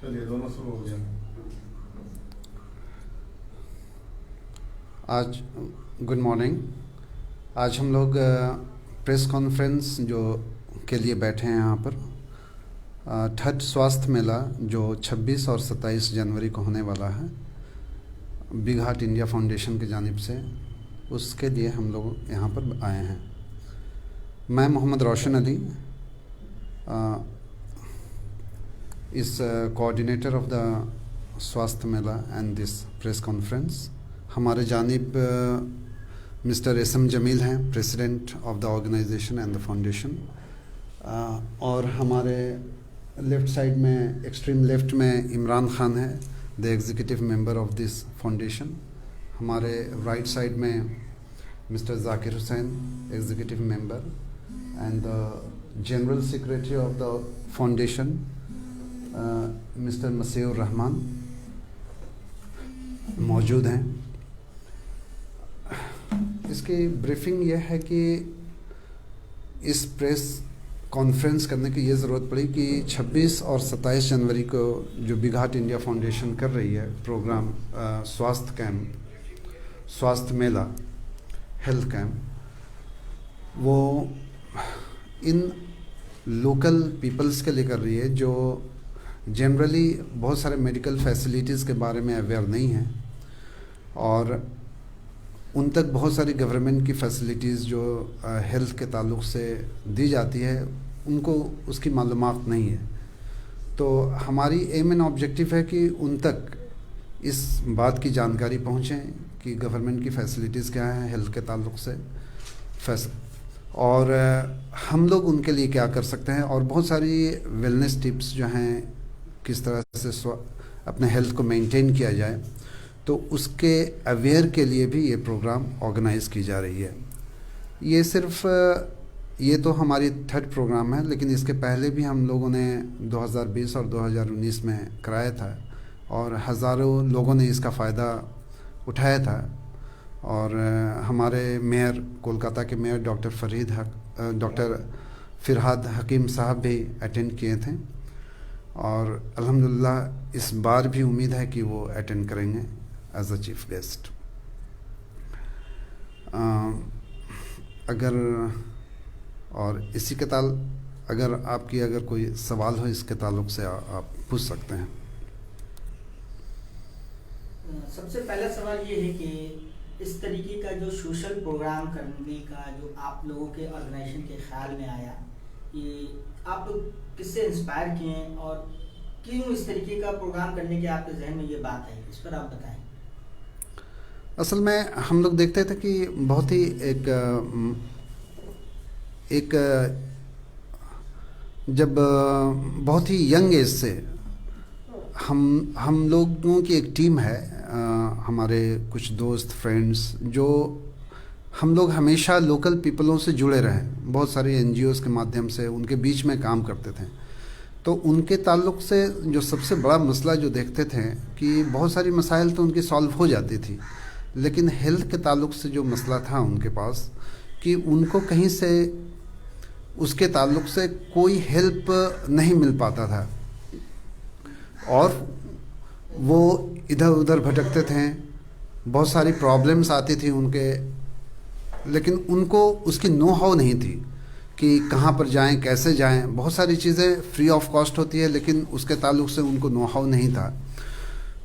चलिए दोनों शुरू हो गया। आज गुड मॉर्निंग। आज हम लोग प्रेस कॉन्फ्रेंस जो के लिए बैठे हैं यहाँ पर छठ स्वास्थ्य मेला जो 26 और 27 जनवरी को होने वाला है बिग हार्ट इंडिया फाउंडेशन की जानिब से, उसके लिए हम लोग यहाँ पर आए हैं। मैं मोहम्मद रोशन अली इस कोऑर्डिनेटर ऑफ द स्वास्थ्य मेला एंड दिस प्रेस कॉन्फ्रेंस। हमारे जानिब मिस्टर एसएम जमील हैं, president of the organisation and the foundation, और हमारे लेफ़्ट साइड में, एक्सट्रीम लेफ़्ट में इमरान खान है, the executive member of this foundation. हमारे राइट साइड में mister Zakir Hussain, executive member and the general secretary of the foundation mister Masiur Rahman मौजूद हैं। इसकी ब्रीफिंग यह है कि इस प्रेस कॉन्फ्रेंस करने की ये ज़रूरत पड़ी कि 26 और 27 जनवरी को जो बिग हार्ट इंडिया फाउंडेशन कर रही है प्रोग्राम, स्वास्थ्य कैंप, स्वास्थ्य मेला, हेल्थ कैंप, वो इन लोकल पीपल्स के लिए कर रही है जो जनरली बहुत सारे मेडिकल फैसिलिटीज़ के बारे में अवेयर नहीं हैं और उन तक बहुत सारी गवर्नमेंट की फैसिलिटीज़ जो हेल्थ के ताल्लुक़ से दी जाती है उनको उसकी मालूमात नहीं है। तो हमारी एम एंड ऑब्जेक्टिव है कि उन तक इस बात की जानकारी पहुँचे कि गवर्नमेंट की फैसिलिटीज़ क्या हैं हेल्थ के ताल्लुक़ से, और हम लोग उनके लिए क्या कर सकते हैं, और बहुत सारी वेलनेस टिप्स जो हैं किस तरह से अपने हेल्थ को मेंटेन किया जाए, तो उसके अवेयर के लिए भी ये प्रोग्राम ऑर्गेनाइज़ की जा रही है। ये तो हमारी थर्ड प्रोग्राम है, लेकिन इसके पहले भी हम लोगों ने 2020 और 2019 में कराया था और हज़ारों लोगों ने इसका फ़ायदा उठाया था। और हमारे मेयर, कोलकाता के मेयर डॉक्टर फ़िरहाद हकीम साहब भी अटेंड किए थे और अल्हम्दुलिल्लाह इस बार भी उम्मीद है कि वो अटेंड करेंगे एज अ चीफ गेस्ट। और इसी के अगर आपकी कोई सवाल हो इसके ताल्लुक़ से आप पूछ सकते हैं। सबसे पहला सवाल ये है कि इस तरीके का जो सोशल प्रोग्राम करने का जो आप लोगों के ऑर्गेनाइजेशन के ख्याल में आया, ये आप लोग किससे इंस्पायर किए हैं और क्यों इस तरीके का प्रोग्राम करने की आपके जहन में ये बात आई, इस पर आप बताएं। असल में हम लोग देखते थे कि बहुत ही जब बहुत ही यंग एज से हम लोगों की एक टीम है, हमारे कुछ दोस्त फ्रेंड्स, जो हम लोग हमेशा लोकल पीपलों से जुड़े रहे, बहुत सारी एनजीओज़ के माध्यम से उनके बीच में काम करते थे। तो उनके ताल्लुक़ से जो सबसे बड़ा मसला जो देखते थे कि बहुत सारी मसाइल तो उनकी सॉल्व हो जाती थी, लेकिन हेल्थ के ताल्लुक़ से जो मसला था उनके पास कि उनको कहीं से उसके ताल्लुक़ से कोई हेल्प नहीं मिल पाता था और वो इधर उधर भटकते थे। बहुत सारी प्रॉब्लम्स आती थी उनके, लेकिन उनको उसकी नो हाउ नहीं थी कि कहाँ पर जाएं, कैसे जाएं। बहुत सारी चीज़ें फ्री ऑफ कॉस्ट होती है, लेकिन उसके ताल्लुक़ से उनको नो हाउ नहीं था।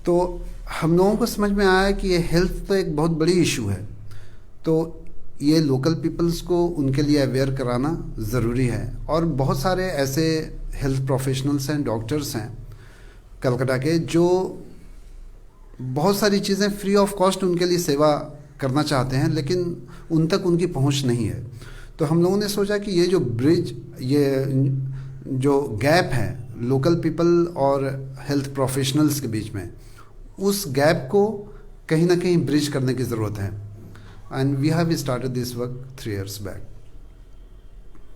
तो हम लोगों को समझ में आया कि ये हेल्थ तो एक बहुत बड़ी इशू है, तो ये लोकल पीपल्स को उनके लिए अवेयर कराना ज़रूरी है। और बहुत सारे ऐसे हेल्थ प्रोफेशनल्स हैं, डॉक्टर्स हैं कलकत्ता के, जो बहुत सारी चीज़ें फ्री ऑफ कॉस्ट उनके लिए सेवा करना चाहते हैं, लेकिन उन तक उनकी पहुंच नहीं है। तो हम लोगों ने सोचा कि ये जो ब्रिज, ये जो गैप है लोकल पीपल और हेल्थ प्रोफेशनल्स के बीच में, उस गैप को कहीं ना कहीं ब्रिज करने की ज़रूरत है। And we have started this work 3 years back.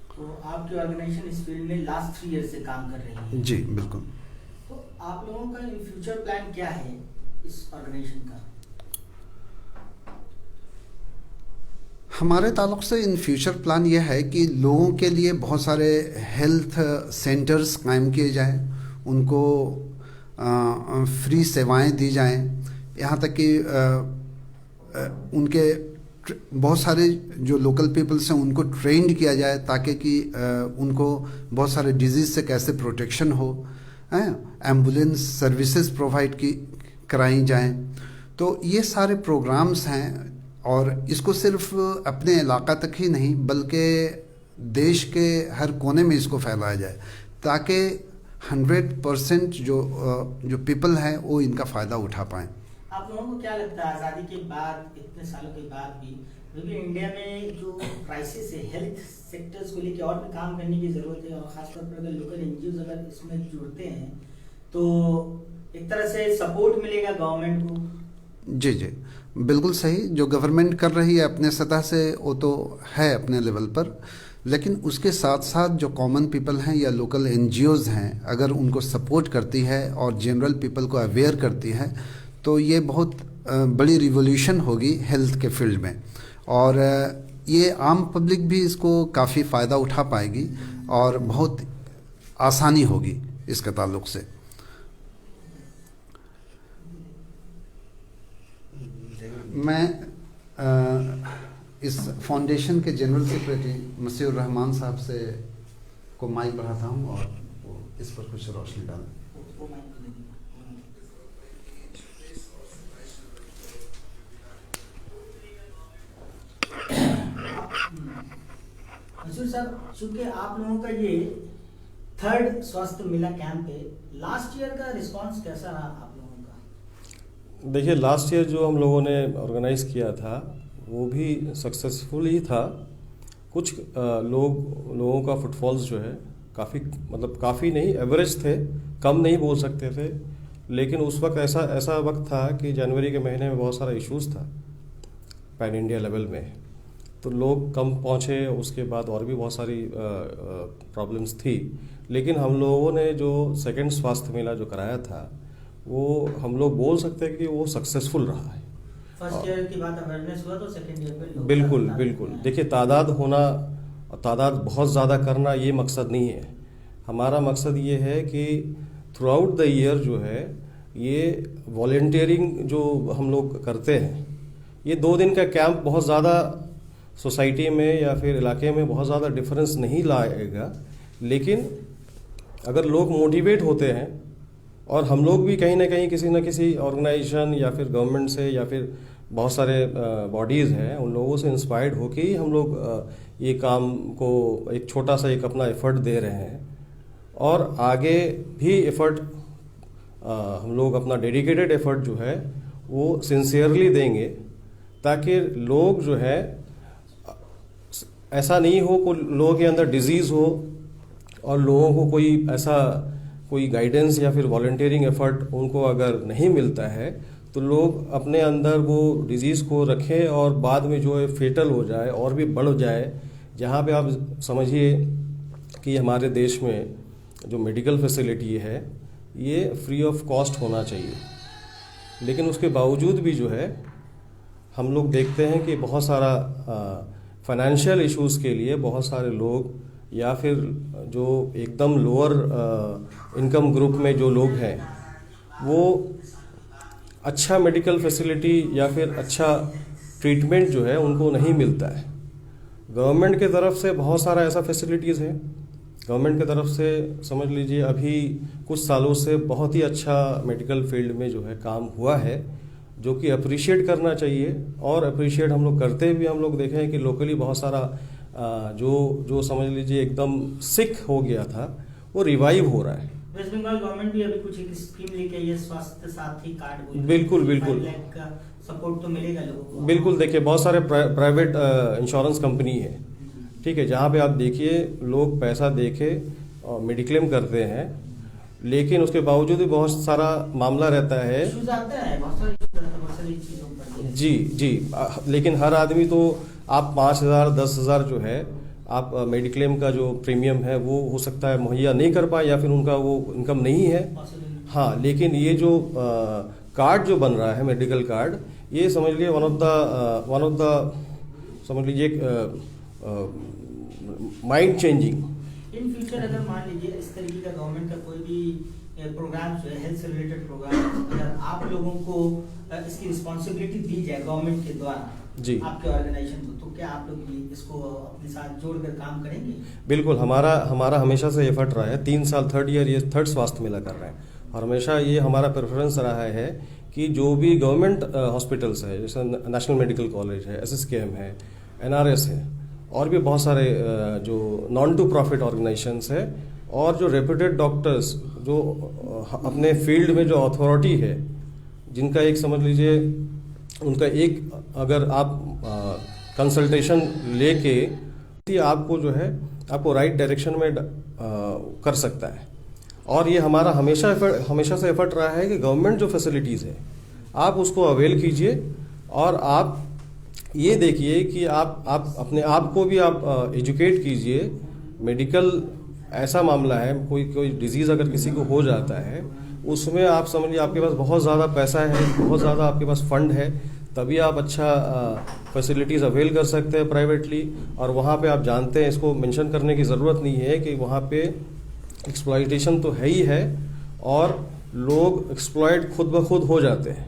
तो आपकी ऑर्गेनाइजेशन इस फील्ड में लास्ट 3 years से काम कर रही है? जी बिल्कुल। तो आप लोगों का इन फ्यूचर प्लान क्या है इस ऑर्गेनाइजेशन का? हमारे ताल्लुक़ से इन फ्यूचर प्लान यह है कि लोगों के लिए बहुत सारे हेल्थ सेंटर्स कायम किए जाएं, उनको फ्री सेवाएं दी जाएं, यहाँ तक कि उनके बहुत सारे जो लोकल पीपल्स हैं उनको ट्रेंड किया जाए ताकि कि उनको बहुत सारे डिजीज़ से कैसे प्रोटेक्शन हो, एम्बुलेंस सर्विसेज प्रोवाइड की कराई जाएं। तो ये सारे प्रोग्राम्स हैं और इसको सिर्फ अपने इलाका तक ही नहीं बल्कि देश के हर कोने में इसको फैलाया जाए ताकि 100% जो पीपल हैं वो इनका फ़ायदा उठा पाएँ। आप लोगों को क्या लगता है आज़ादी के बाद इतने सालों के बाद भी क्योंकि इंडिया में जो क्राइसिस है हेल्थ सेक्टर्स को लेकर और भी काम करने की ज़रूरत है और ख़ासतौर पर अगर लोकल एनजीओज अगर इसमें जुड़ते हैं तो एक तरह से सपोर्ट मिलेगा गवर्नमेंट को। जी जी बिल्कुल सही, जो गवर्नमेंट कर रही है अपने सतह से वो तो है अपने लेवल पर, लेकिन उसके साथ साथ जो कॉमन पीपल हैं या लोकल एनजीओज हैं अगर उनको सपोर्ट करती है और जनरल पीपल को अवेयर करती है तो ये बहुत बड़ी रिवॉल्यूशन होगी हेल्थ के फील्ड में और ये आम पब्लिक भी इसको काफ़ी फ़ायदा उठा पाएगी और बहुत आसानी होगी इसके ताल्लुक से। मैं इस फाउंडेशन के जनरल सेक्रेटरी मसीहुर रहमान साहब से को माइक बढ़ाता हूँ और वो इस पर कुछ रोशनी डालें। मसूर साहब, चूंकि आप लोगों का ये 3rd स्वास्थ्य मेला कैंप है, लास्ट ईयर का रिस्पांस कैसा रहा आप लोगों का? देखिए लास्ट ईयर जो हम लोगों ने ऑर्गेनाइज़ किया था वो भी सक्सेसफुल ही था। कुछ लोगों का फुटफॉल्स जो है काफ़ी नहीं, एवरेज थे, कम नहीं बोल सकते थे, लेकिन उस वक्त ऐसा वक्त था कि जनवरी के महीने में बहुत सारा इश्यूज़ था पैन इंडिया लेवल में, तो लोग कम पहुँचे। उसके बाद और भी बहुत सारी प्रॉब्लम्स थी, लेकिन हम लोगों ने जो 2nd स्वास्थ्य मेला जो कराया था वो हम लोग बोल सकते हैं कि वो सक्सेसफुल रहा है। फर्स्ट ईयर की बात अवेयरनेस हुआ तो सेकंड ईयर पे बिल्कुल देखिए तादाद बहुत ज़्यादा करना ये मकसद नहीं है। हमारा मकसद ये है कि थ्रू आउट द ईयर जो है ये वॉलंटियरिंग जो हम लोग करते हैं, ये 2 दिन का कैंप बहुत ज़्यादा सोसाइटी में या फिर इलाके में बहुत ज़्यादा डिफरेंस नहीं लाएगा, लेकिन अगर लोग मोटिवेट होते हैं और हम लोग भी कहीं ना कहीं किसी न किसी ऑर्गेनाइजेशन या फिर गवर्नमेंट से या फिर बहुत सारे बॉडीज़ हैं उन लोगों से इंस्पायर्ड होकर ही हम लोग ये काम को एक छोटा सा एक अपना एफर्ट दे रहे हैं और आगे भी एफर्ट हम लोग अपना डेडिकेटेड एफर्ट जो है वो सिंसियरली देंगे ताकि लोग जो है ऐसा नहीं हो को लोगों के अंदर डिजीज़ हो और लोगों को कोई गाइडेंस या फिर वॉलंटियरिंग एफर्ट उनको अगर नहीं मिलता है तो लोग अपने अंदर वो डिजीज़ को रखें और बाद में जो है फेटल हो जाए और भी बढ़ जाए। जहाँ पे आप समझिए कि हमारे देश में जो मेडिकल फैसिलिटी है ये फ्री ऑफ कॉस्ट होना चाहिए, लेकिन उसके बावजूद भी जो है हम लोग देखते हैं कि बहुत सारा फाइनेंशियल इश्यूज़ के लिए बहुत सारे लोग या फिर जो एकदम लोअर इनकम ग्रुप में जो लोग हैं वो अच्छा मेडिकल फैसिलिटी या फिर अच्छा ट्रीटमेंट जो है उनको नहीं मिलता है। गवर्नमेंट के तरफ से बहुत सारा ऐसा फैसिलिटीज़ है, गवर्नमेंट की तरफ से समझ लीजिए अभी कुछ सालों से बहुत ही अच्छा मेडिकल फील्ड में जो है काम हुआ है जो कि अप्रिशिएट करना चाहिए और अप्रिशिएट हम लोग करते भी। हम लोग देखे हैं कि लोकली बहुत सारा जो समझ लीजिए एकदम सिक हो गया था वो रिवाइव हो रहा है। वेस्ट बंगाल गवर्नमेंट भी अभी कुछ एक स्कीम लेके आई है, स्वास्थ्य साथी कार्ड। बिल्कुल का सपोर्ट तो मिलेगा लोगों को। बिल्कुल देखिए बहुत सारे प्राइवेट इंश्योरेंस कंपनी है, ठीक है, जहाँ पे आप देखिए लोग पैसा दे के मेडिक्लेम करते हैं, लेकिन उसके बावजूद भी बहुत सारा मामला रहता है। जी लेकिन हर आदमी तो आप 5,000 10,000 जो है आप मेडिक्लेम का जो प्रीमियम है वो हो सकता है मुहैया नहीं कर पाए या फिर उनका वो इनकम नहीं है। हाँ, लेकिन ये जो कार्ड जो बन रहा है मेडिकल कार्ड, ये समझ लीजिए वन ऑफ द समझ लीजिए माइंड चेंजिंग। इन फ्यूचर अगर मान लीजिए इस तरीके का गवर्नमेंट का कोई भी प्रोग्राम्स जो है हेल्थ से रिलेटेड प्रोग्राम, अगर आप लोगों को इसकी रिस्पॉन्सिबिलिटी दी जाए गवर्नमेंट के द्वारा जी, आपके ऑर्गेनाइजेशन को, तो क्या आप लोग भी इसको अपने साथ जोड़कर काम करेंगे? बिल्कुल। हमारा हमेशा से एफर्ट रहा है, 3 साल, थर्ड ईयर ये थर्ड स्वास्थ्य मेला कर रहे हैं, और हमेशा ये हमारा प्रेफरेंस रहा है कि जो भी गवर्नमेंट हॉस्पिटल्स है, जैसे नेशनल मेडिकल कॉलेज है, SSKM है, NRS है, और भी बहुत सारे जो नॉन टू प्रॉफिट ऑर्गेनाइजेशंस है, और जो रेप्यूटेड डॉक्टर्स जो अपने फील्ड में जो अथॉरिटी है, जिनका एक समझ लीजिए उनका एक अगर आप कंसल्टेशन लेके आपको जो है आपको राइट डायरेक्शन में कर सकता है। और ये हमारा हमेशा से एफर्ट रहा है कि गवर्नमेंट जो फैसिलिटीज़ है आप उसको अवेल कीजिए, और आप ये देखिए कि आप अपने आप को भी आप एजुकेट कीजिए। मेडिकल ऐसा मामला है, कोई डिजीज़ अगर किसी को हो जाता है, उसमें आप समझिए आपके पास बहुत ज़्यादा पैसा है, बहुत ज़्यादा आपके पास फंड है, तभी आप अच्छा फैसिलिटीज़ अवेल कर सकते हैं प्राइवेटली। और वहाँ पे आप जानते हैं, इसको मेंशन करने की ज़रूरत नहीं है कि वहाँ पे एक्सप्लॉइटेशन तो है ही है, और लोग एक्सप्लॉइट खुद ब खुद हो जाते हैं,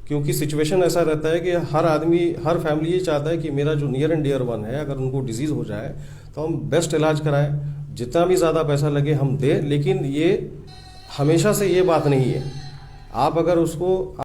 क्योंकि सिचुएशन ऐसा रहता है कि हर आदमी, हर फैमिली ये चाहता है कि मेरा जो नियर एंड डियर वन है अगर उनको डिजीज़ हो जाए तो हम बेस्ट इलाज कराएं, जितना भी ज़्यादा पैसा लगे हम दें। लेकिन ये हमेशा से ये बात नहीं है, आप अगर उसको